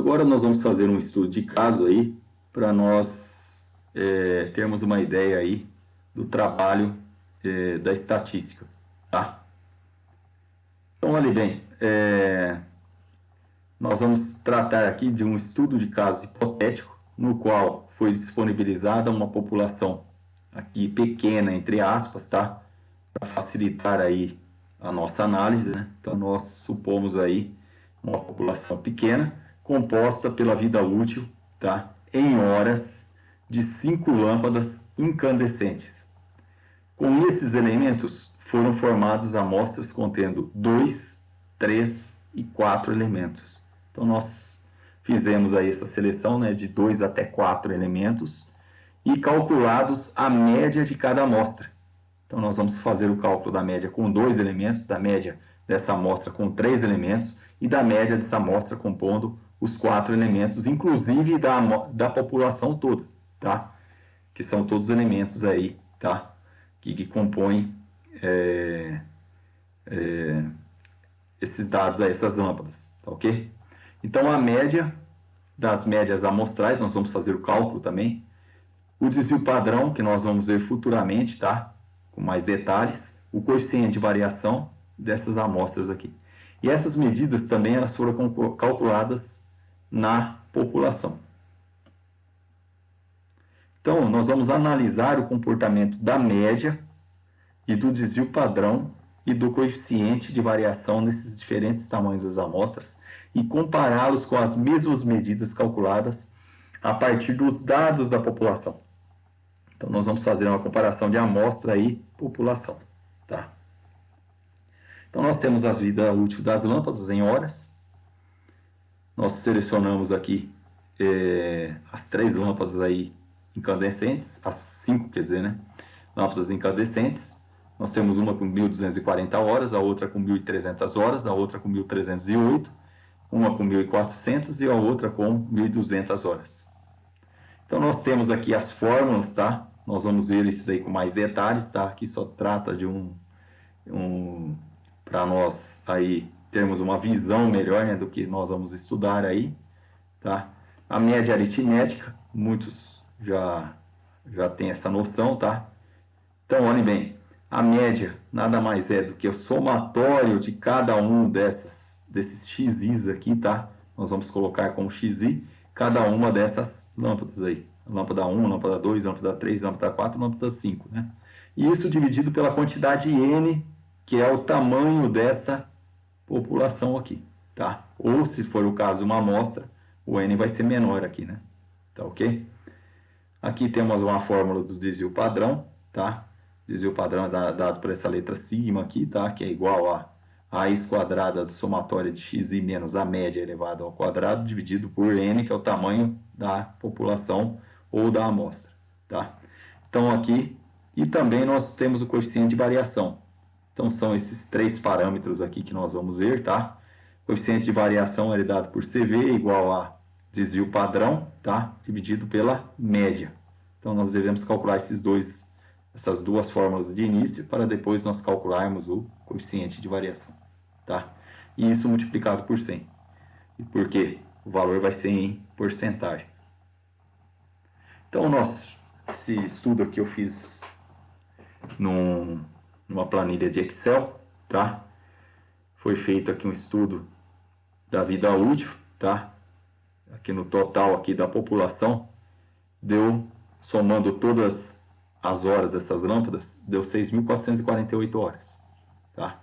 Agora nós vamos fazer um estudo de caso aí, para nós termos uma ideia aí do trabalho da estatística, tá? Então, olhe bem, nós vamos tratar aqui de um estudo de caso hipotético, no qual foi disponibilizada uma população aqui pequena, entre aspas, tá? Para facilitar aí a nossa análise, né? Então, nós supomos aí uma população pequena, composta pela vida útil, tá? Em horas de 5 lâmpadas incandescentes. Com esses elementos, foram formadas amostras contendo 2, 3 e 4 elementos. Então, nós fizemos aí essa seleção, né, de 2 até 4 elementos e calculados a média de cada amostra. Então, nós vamos fazer o cálculo da média com 2 elementos, da média dessa amostra com 3 elementos e da média dessa amostra compondo os 4 elementos, inclusive da população toda, tá? Que são todos os elementos aí, tá? Que compõem esses dados aí, essas lâmpadas, tá ok? Então, a média das médias amostrais, nós vamos fazer o cálculo também. O desvio padrão, que nós vamos ver futuramente, tá? Com mais detalhes. O coeficiente de variação dessas amostras aqui. E essas medidas também elas foram calculadas na população. Então, nós vamos analisar o comportamento da média e do desvio padrão e do coeficiente de variação nesses diferentes tamanhos das amostras e compará-los com as mesmas medidas calculadas a partir dos dados da população. Então, nós vamos fazer uma comparação de amostra e população, tá? Então, nós temos a vida útil das lâmpadas em horas. Nós selecionamos aqui as 3 lâmpadas aí incandescentes, as 5, quer dizer, né? Lâmpadas incandescentes. Nós temos uma com 1.240 horas, a outra com 1.300 horas, a outra com 1.308, uma com 1.400 e a outra com 1.200 horas. Então, nós temos aqui as fórmulas, tá? Nós vamos ver isso daí com mais detalhes, tá? Aqui só trata de para nós aí termos uma visão melhor, né, do que nós vamos estudar aí, tá? A média aritmética, muitos já têm essa noção, tá? Então, olhem bem, a média nada mais é do que o somatório de cada um desses xis aqui, tá? Nós vamos colocar como xi cada uma dessas lâmpadas aí. Lâmpada 1, lâmpada 2, lâmpada 3, lâmpada 4, lâmpada 5, né? E isso dividido pela quantidade N, que é o tamanho dessa população aqui, tá? Ou, se for o caso, uma amostra, o N vai ser menor aqui, né? Tá ok? Aqui temos uma fórmula do desvio padrão, tá? Desvio padrão é dado por essa letra sigma aqui, tá? Que é igual a raiz quadrada do somatório de xi menos a média elevado ao quadrado, dividido por N, que é o tamanho da população ou da amostra, tá? Então, aqui, e também nós temos o coeficiente de variação. Então, são esses 3 parâmetros aqui que nós vamos ver, tá? O coeficiente de variação é dado por CV igual a desvio padrão, tá? Dividido pela média. Então, nós devemos calcular essas 2 fórmulas de início para depois nós calcularmos o coeficiente de variação, tá? E isso multiplicado por 100. E por quê? O valor vai ser em porcentagem. Então, esse estudo aqui eu fiz numa planilha de Excel, tá? Foi feito aqui um estudo da vida útil, tá? Aqui no total aqui da população, somando todas as horas dessas lâmpadas, deu 6.448 horas, tá?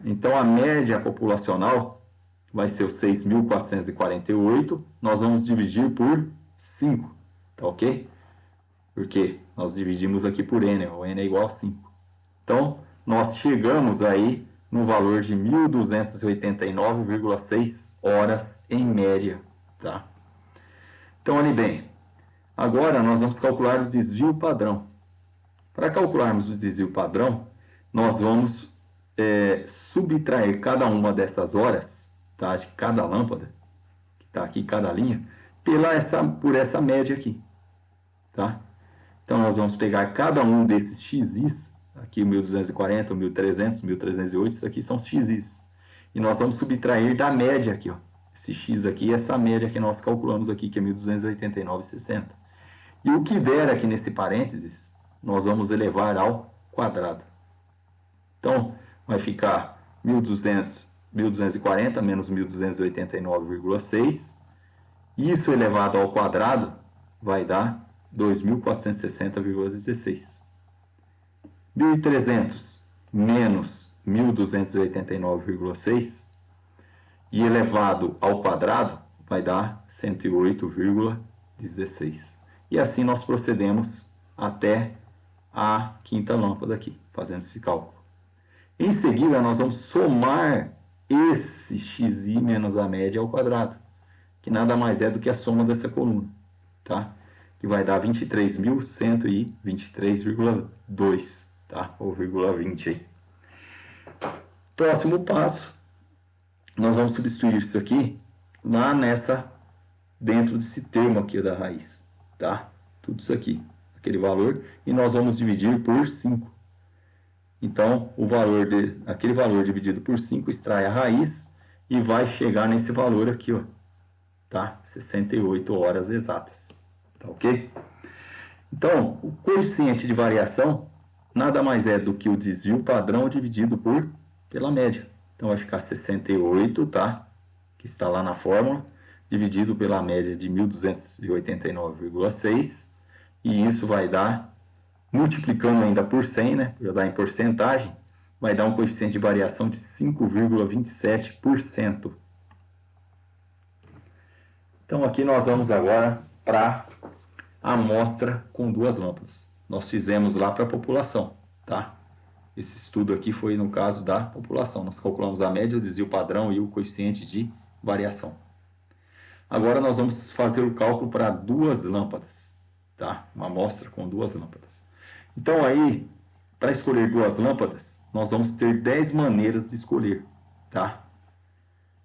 Então, a média populacional vai ser os 6.448, nós vamos dividir por 5, tá ok? Porque nós dividimos aqui por N, o N é igual a 5. Então, nós chegamos aí no valor de 1.289,6 horas em média, tá? Então, olhe bem, agora nós vamos calcular o desvio padrão. Para calcularmos o desvio padrão, nós vamos subtrair cada uma dessas horas, tá, de cada lâmpada, que está aqui cada linha, por essa média aqui, tá? Então, nós vamos pegar cada um desses xis, aqui o 1.240, o 1.300, 1.308, isso aqui são xis. E nós vamos subtrair da média aqui, ó, esse x aqui, essa média que nós calculamos aqui, que é 1.289,60. E o que der aqui nesse parênteses, nós vamos elevar ao quadrado. Então, vai ficar 1.240 menos 1.289,6. Isso elevado ao quadrado vai dar 2.460,16. 1.300 menos 1.289,6 e elevado ao quadrado vai dar 108,16. E assim nós procedemos até a quinta lâmpada aqui, fazendo esse cálculo. Em seguida, nós vamos somar esse xi menos a média ao quadrado, que nada mais é do que a soma dessa coluna, tá? Que vai dar 23.123,2, tá? Ou 0,20 aí. Próximo passo, nós vamos substituir isso aqui lá dentro desse termo aqui da raiz, tá? Tudo isso aqui, aquele valor, e nós vamos dividir por 5. Então, aquele valor dividido por 5 extrai a raiz e vai chegar nesse valor aqui, ó, tá? 68 horas exatas, tá ok? Então, o coeficiente de variação nada mais é do que o desvio padrão dividido pela média. Então, vai ficar 68, tá? Que está lá na fórmula, dividido pela média de 1.289,6, e isso vai dar, multiplicando ainda por 100, né? Já dá em porcentagem, vai dar um coeficiente de variação de 5,27%. Então, aqui nós vamos agora para a amostra com 2 lâmpadas. Nós fizemos lá para a população, tá? Esse estudo aqui foi no caso da população. Nós calculamos a média, o desvio padrão e o coeficiente de variação. Agora nós vamos fazer o cálculo para 2 lâmpadas, tá? Uma amostra com 2 lâmpadas. Então aí, para escolher 2 lâmpadas, nós vamos ter 10 maneiras de escolher, tá?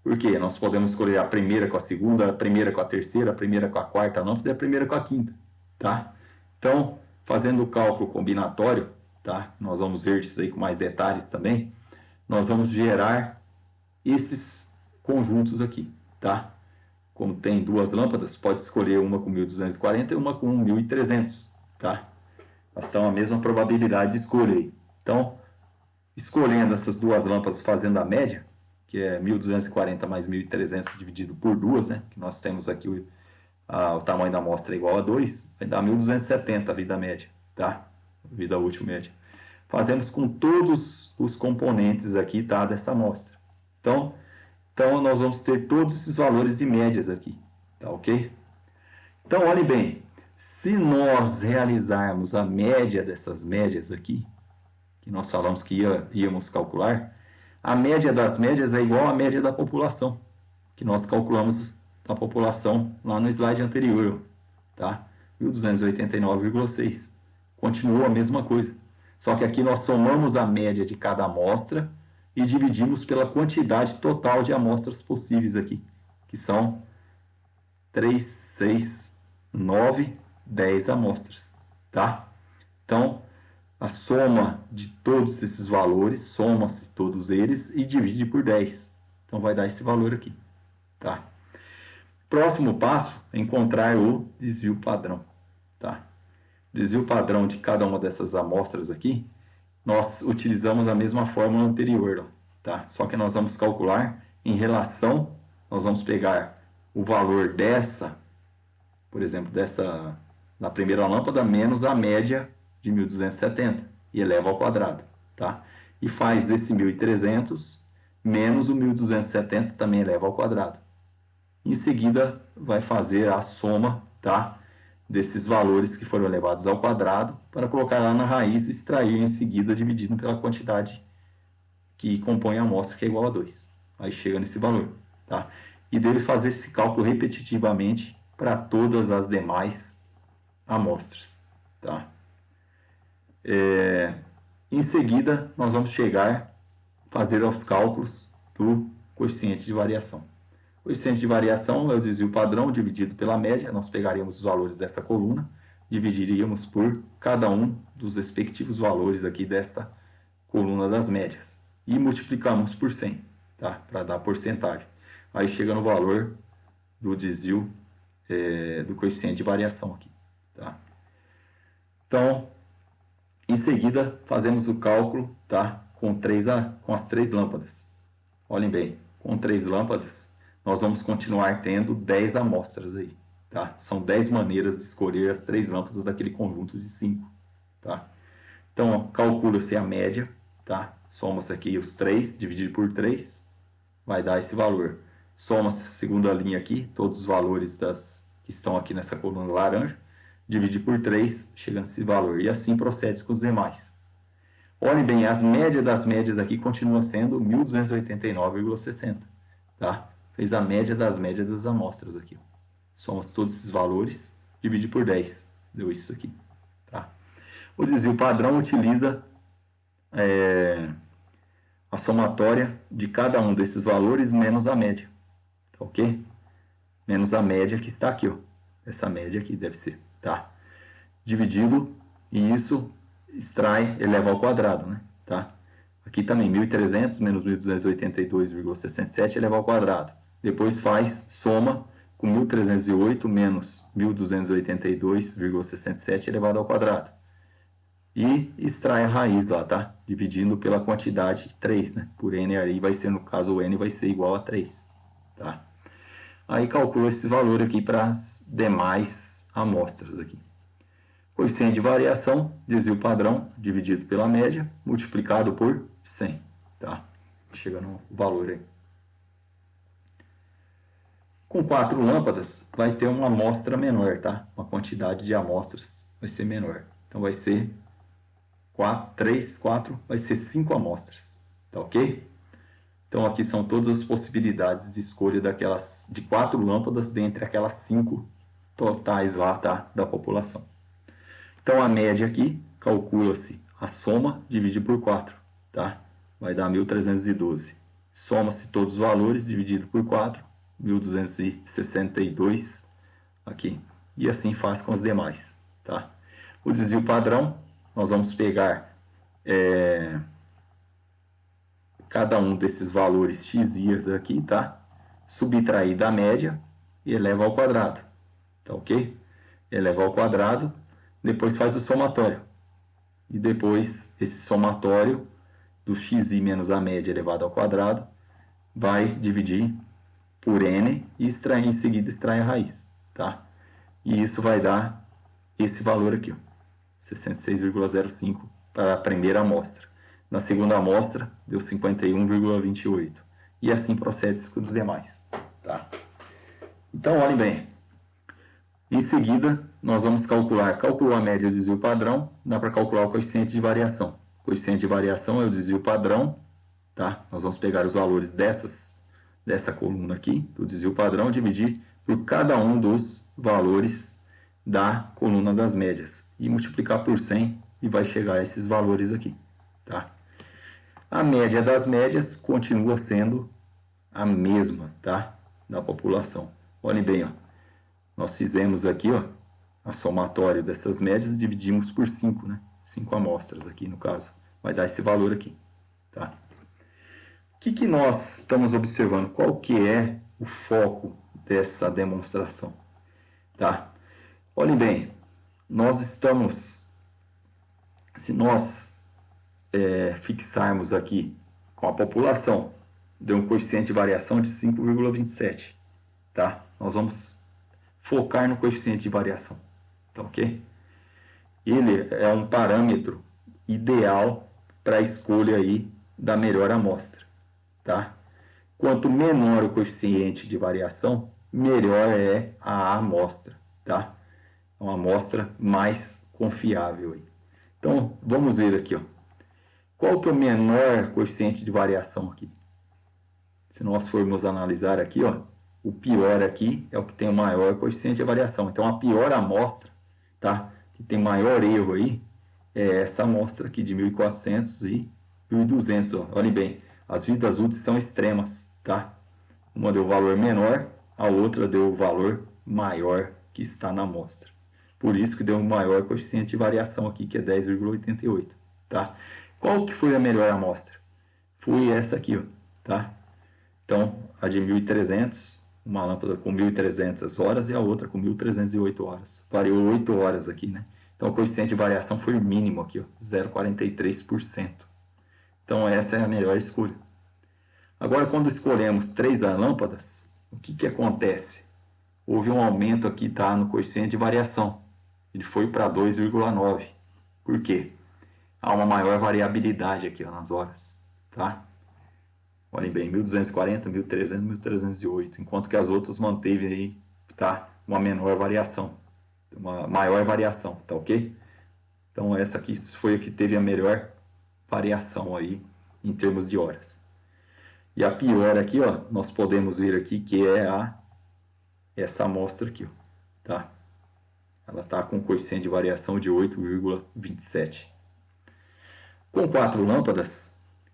Por quê? Nós podemos escolher a primeira com a segunda, a primeira com a terceira, a primeira com a quarta lâmpada e a primeira com a quinta, tá? Então, fazendo o cálculo combinatório, tá? Nós vamos ver isso aí com mais detalhes também. Nós vamos gerar esses conjuntos aqui, tá? Como tem 2 lâmpadas, pode escolher uma com 1.240 e uma com 1.300, tá? Elas estão a mesma probabilidade de escolha aí. Então, escolhendo essas 2 lâmpadas, fazendo a média, que é 1.240 mais 1.300 dividido por 2, né? Que nós temos aqui o tamanho da amostra é igual a 2, vai dar 1.270 a vida média, tá? Vida útil média. Fazemos com todos os componentes aqui, tá? Dessa amostra. Então, nós vamos ter todos esses valores de médias aqui, tá ok? Então, olhe bem, se nós realizarmos a média dessas médias aqui, que nós falamos que íamos calcular, a média das médias é igual à média da população, que nós calculamos da população lá no slide anterior, tá? 1.289,6. Continua a mesma coisa. Só que aqui nós somamos a média de cada amostra e dividimos pela quantidade total de amostras possíveis aqui, que são 3, 6, 9, 10 amostras, tá? Então, a soma de todos esses valores, soma-se todos eles e divide por 10. Então, vai dar esse valor aqui, tá? Próximo passo é encontrar o desvio padrão, tá? Desvio padrão de cada uma dessas amostras aqui, nós utilizamos a mesma fórmula anterior, tá? Só que nós vamos calcular em relação, nós vamos pegar o valor dessa, por exemplo, da primeira lâmpada, menos a média de 1.270 e eleva ao quadrado, tá? E faz esse 1.300 menos o 1.270 também eleva ao quadrado. Em seguida, vai fazer a soma, tá? Desses valores que foram elevados ao quadrado para colocar lá na raiz e extrair em seguida dividido pela quantidade que compõe a amostra, que é igual a 2. Aí chega nesse valor, tá? E deve fazer esse cálculo repetitivamente para todas as demais amostras, tá? Em seguida, nós vamos fazer os cálculos do coeficiente de variação. O coeficiente de variação é o desvio padrão dividido pela média. Nós pegaríamos os valores dessa coluna, dividiríamos por cada um dos respectivos valores aqui dessa coluna das médias e multiplicamos por 100, tá? Para dar porcentagem. aí chega no valor do desvio do coeficiente de variação aqui, tá? Então, em seguida, fazemos o cálculo, tá? Com as 3 lâmpadas. Olhem bem, com 3 lâmpadas, nós vamos continuar tendo 10 amostras aí, tá? São 10 maneiras de escolher as 3 lâmpadas daquele conjunto de 5, tá? Então, calcula-se a média, tá? Soma-se aqui os 3, dividido por 3, vai dar esse valor. Soma-se a segunda linha aqui, todos os valores que estão aqui nessa coluna laranja, divide por 3, chega nesse valor. E assim procede com os demais. Olhe bem, as médias das médias aqui continua sendo 1.289,60, tá? Fez a média das médias das amostras aqui. Soma todos esses valores, divide por 10, deu isso aqui, tá? O desvio padrão utiliza a somatória de cada um desses valores menos a média, tá ok? Menos a média que está aqui, ó. Essa média aqui deve ser, tá? Dividido, e isso extrai, eleva ao quadrado, né? Tá? Aqui também, 1.300 menos 1.282,67 eleva ao quadrado. Depois faz soma com 1.308 menos 1.282,67 elevado ao quadrado. E extrai a raiz lá, tá? Dividindo pela quantidade 3, né? Por n aí vai ser, no caso, o n vai ser igual a 3, tá? Aí calcula esse valor aqui para as demais amostras aqui. Coeficiente de variação, desvio padrão, dividido pela média, multiplicado por 100, tá? Chega no valor aí. Com 4 lâmpadas, vai ter uma amostra menor, tá? Uma quantidade de amostras vai ser menor. Então, vai ser 4, vai ser 5 amostras, tá ok? Então, aqui são todas as possibilidades de escolha de 4 lâmpadas dentre aquelas 5 totais lá, tá? Da população. Então, a média aqui, calcula-se a soma, divide por 4, tá? Vai dar 1.312. Soma-se todos os valores, dividido por 4, 1.262 aqui. E assim faz com os demais, tá? O desvio padrão, nós vamos pegar cada um desses valores x aqui, tá? Subtrair da média e eleva ao quadrado, tá ok? Eleva ao quadrado, depois faz o somatório. E depois, esse somatório do xi menos a média elevado ao quadrado vai dividir por n e em seguida extrai a raiz, tá? E isso vai dar esse valor aqui, ó, 66,05 para a primeira amostra. Na segunda amostra, deu 51,28. E assim procede com os demais, tá? Então, olhem bem. Em seguida, nós vamos calcular a média do desvio padrão, dá para calcular o coeficiente de variação. O coeficiente de variação é o desvio padrão, tá? Nós vamos pegar os valores dessa coluna aqui, do desvio padrão, dividir por cada um dos valores da coluna das médias e multiplicar por 100 e vai chegar a esses valores aqui, tá? A média das médias continua sendo a mesma, tá? Da população. Olhem bem, ó. Nós fizemos aqui, ó, a somatória dessas médias e dividimos por 5, né? 5 amostras aqui, no caso. Vai dar esse valor aqui, tá? O que nós estamos observando? Qual que é o foco dessa demonstração, tá? Olhem bem, se nós fixarmos aqui com a população, deu um coeficiente de variação de 5,27, tá? Nós vamos focar no coeficiente de variação, tá ok? Ele é um parâmetro ideal para a escolha aí da melhor amostra, tá? Quanto menor o coeficiente de variação, melhor é a amostra, tá? É uma amostra mais confiável aí. Então, vamos ver aqui, ó. Qual que é o menor coeficiente de variação aqui? Se nós formos analisar aqui, ó, o pior aqui é o que tem o maior coeficiente de variação. Então, a pior amostra, tá? Que tem maior erro aí, é essa amostra aqui de 1.400 e 1.200, ó. Olhem bem, as vidas úteis são extremas, tá? Uma deu valor menor, a outra deu o valor maior que está na amostra. Por isso que deu um maior coeficiente de variação aqui, que é 10,88, tá? Qual que foi a melhor amostra? Foi essa aqui, ó, tá? Então, a de 1.300, uma lâmpada com 1.300 horas e a outra com 1.308 horas. Variou 8 horas aqui, né? Então o coeficiente de variação foi mínimo aqui, ó, 0,43%. Então essa é a melhor escolha. Agora, quando escolhemos 3 lâmpadas, o que acontece? Houve um aumento aqui, tá, no coeficiente de variação. Ele foi para 2,9. Por quê? Há uma maior variabilidade aqui, ó, nas horas, tá? Olhem bem, 1240, 1300, 1308, enquanto que as outras manteve aí, tá, uma menor variação, uma maior variação, tá ok? Então essa aqui foi a que teve a melhor variação aí em termos de horas. E a pior aqui, ó, nós podemos ver aqui que é essa amostra aqui, ó, tá? Ela está com coeficiente de variação de 8,27. Com 4 lâmpadas,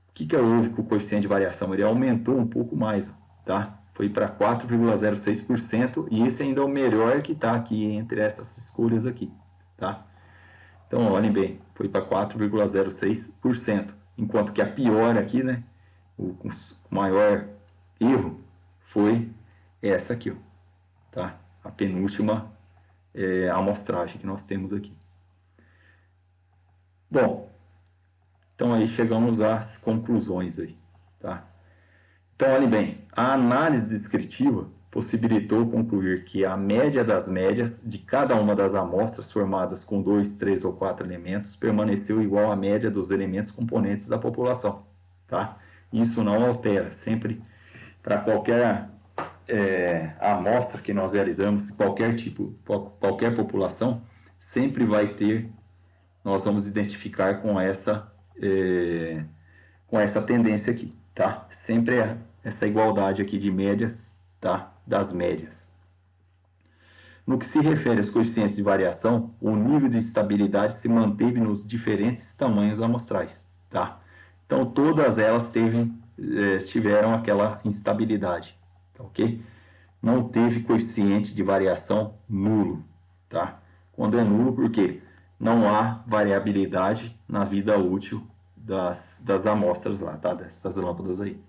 o que houve com o coeficiente de variação? Ele aumentou um pouco mais, tá? Foi para 4,06% e esse ainda é o melhor que está aqui entre essas escolhas aqui, tá? Então, olhem bem, foi para 4,06%, enquanto que a pior aqui, né, o maior erro foi essa aqui, ó, tá? A penúltima amostragem que nós temos aqui. Bom, então aí chegamos às conclusões aí, tá? Então, olhem bem, a análise descritiva possibilitou concluir que a média das médias de cada uma das amostras formadas com 2, 3 ou 4 elementos permaneceu igual à média dos elementos componentes da população, tá? Isso não altera, sempre para qualquer amostra que nós realizamos, qualquer população, sempre vai ter, nós vamos identificar com essa tendência aqui, tá? Sempre essa igualdade aqui de médias, tá? Das médias. No que se refere aos coeficientes de variação, o nível de estabilidade se manteve nos diferentes tamanhos amostrais, tá? Então todas elas tiveram aquela instabilidade, tá ok? Não teve coeficiente de variação nulo, tá? Quando é nulo, por quê? Não há variabilidade na vida útil das amostras lá, tá? Dessas lâmpadas aí.